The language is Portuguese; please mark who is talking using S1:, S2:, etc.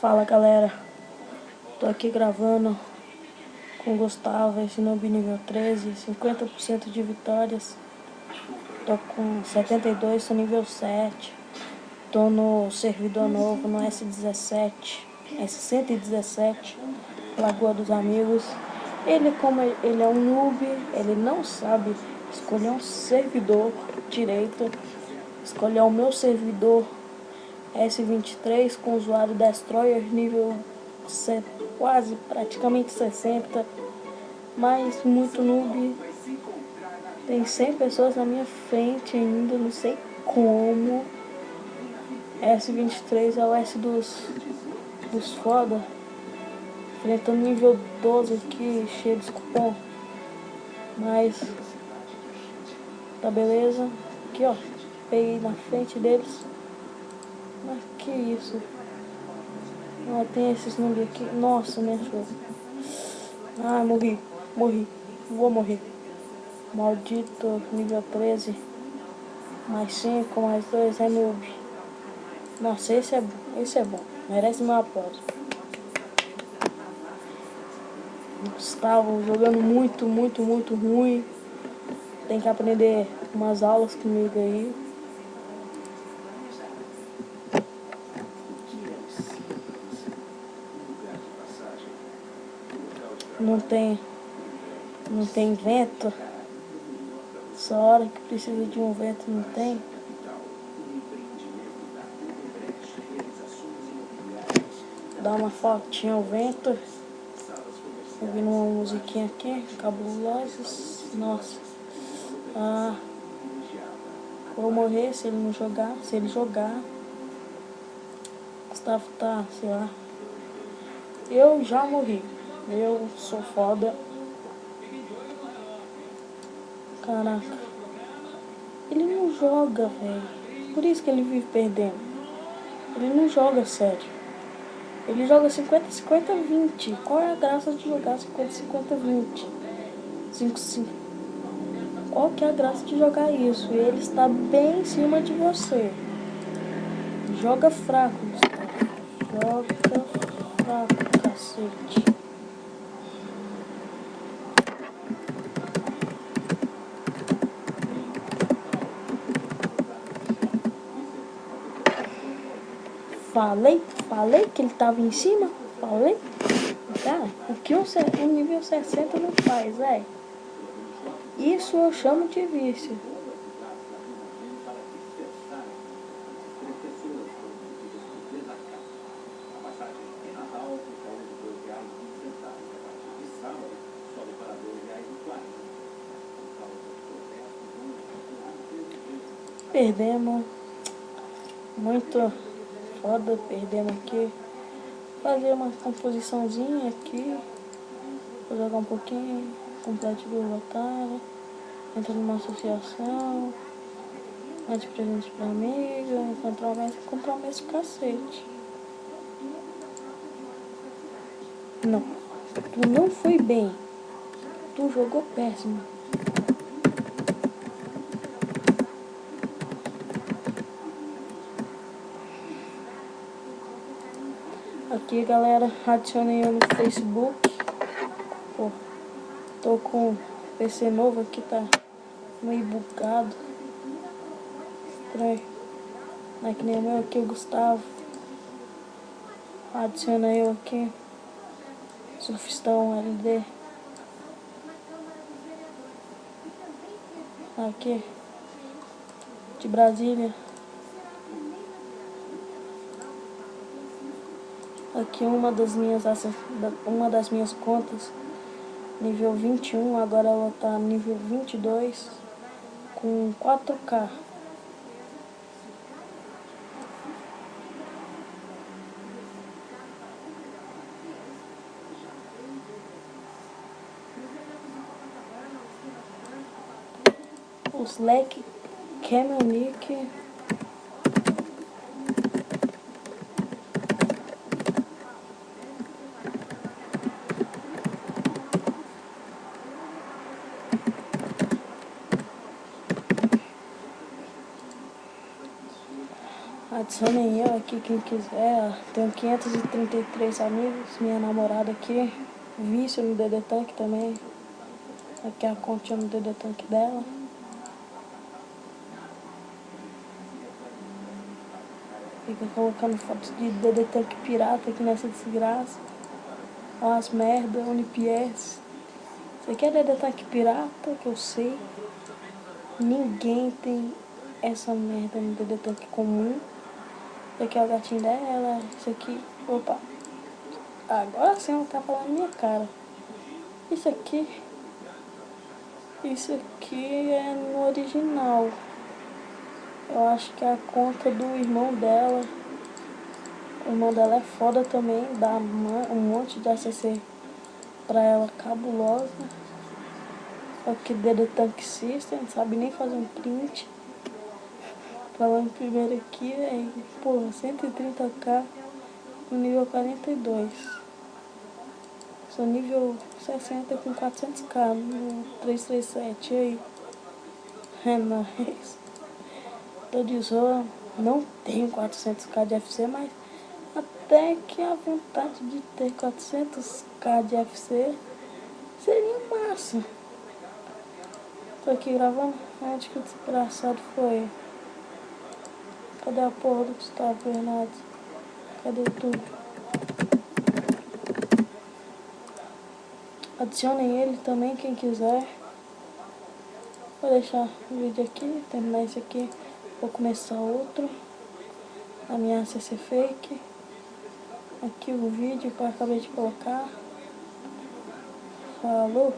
S1: Fala galera, tô aqui gravando com o Gustavo, esse noob nível 13, 50% de vitórias. Tô com 72, sou nível 7. Tô no servidor novo, no S17, S117, Lagoa dos Amigos. Como ele é um noob, ele não sabe escolher um servidor direito. Escolher o meu servidor S23 com usuário Destroyer nível quase praticamente 60, mas muito noob. Tem 100 pessoas na minha frente ainda, não sei como. S23 é o S dos foda. Enfrentando nível 12 aqui, cheio de cupom. Mas tá beleza. Aqui ó, peguei na frente deles. Mas que isso? Ah, tem esses números aqui. Nossa, né, show. Ah, morri. Vou morrer. Maldito, nível 13. Mais 5, mais 2 é noob. Nossa, esse é bom. Merece meu aplauso. Gustavo jogando muito ruim. Tem que aprender umas aulas comigo aí. Não tem vento. Só hora que precisa de um vento não tem. Dá uma fotinha ao vento. Ouvindo uma musiquinha aqui, cabulosas. Nossa. Vou morrer se ele não jogar. Se ele jogar. Gustavo tá, sei lá. Eu já morri. Eu sou foda. Caraca. Ele não joga, velho. Por isso que ele vive perdendo. Ele não joga sério. Ele joga 50-50-20. Qual é a graça de jogar 50-50-20? 5-5. Qual que é a graça de jogar isso? E ele está bem em cima de você. Joga fraco, Gustavo. Joga fraco, cacete. Falei que ele tava em cima? Falei? Cara, o que um nível 60 não faz, velho? Isso eu chamo de vício. Perdemos. Muito foda, perdemos aqui. Fazer uma composiçãozinha aqui. Vou jogar um pouquinho. Complete do votar. Entra numa associação. Mande presente pra amiga. Comprar o mesmo cacete. Não. Tu não foi bem. Tu jogou péssimo. Aqui galera, adicionei eu no Facebook. Pô, tô com PC novo aqui, tá meio bugado. Estranho. Não é que nem o meu aqui, o Gustavo. Adiciona eu aqui. Surfistão LD. Aqui. De Brasília. Aqui uma das minhas contas, nível 21, agora ela tá nível 22, com 4K. O Slack, que é meu nick. Adicionem eu aqui, quem quiser. Tenho 533 amigos. Minha namorada aqui. Vício no DD Tank também. Aqui é a continha no DD Tank dela. Fica colocando fotos de DD Tank pirata aqui nessa desgraça. Olha as merda, Unipies. Isso aqui é DD Tank pirata, que eu sei. Ninguém tem essa merda no DD Tank comum. Esse aqui é o gatinho dela. Isso aqui, opa. Agora sim ela tá falando na minha cara. Isso aqui é no original. Eu acho que é a conta do irmão dela. O irmão dela é foda também, dá um monte de ACC pra ela cabulosa. Aqui DD Tank System, não sabe nem fazer um print. Falando primeiro aqui, porra, 130k no nível 42. Sou nível 60 com 400k no 337, aí. É nóis. Tô de zoa, não tenho 400k de FC, mas até que a vontade de ter 400k de FC seria massa. Tô aqui gravando, onde que o desgraçado foi? Cadê a porra do Gustavo Bernardes? Cadê tudo? Adicionem ele também, quem quiser. Vou deixar o vídeo aqui, terminar esse aqui. Vou começar outro. A minha CC Fake. Aqui o vídeo que eu acabei de colocar. Falou!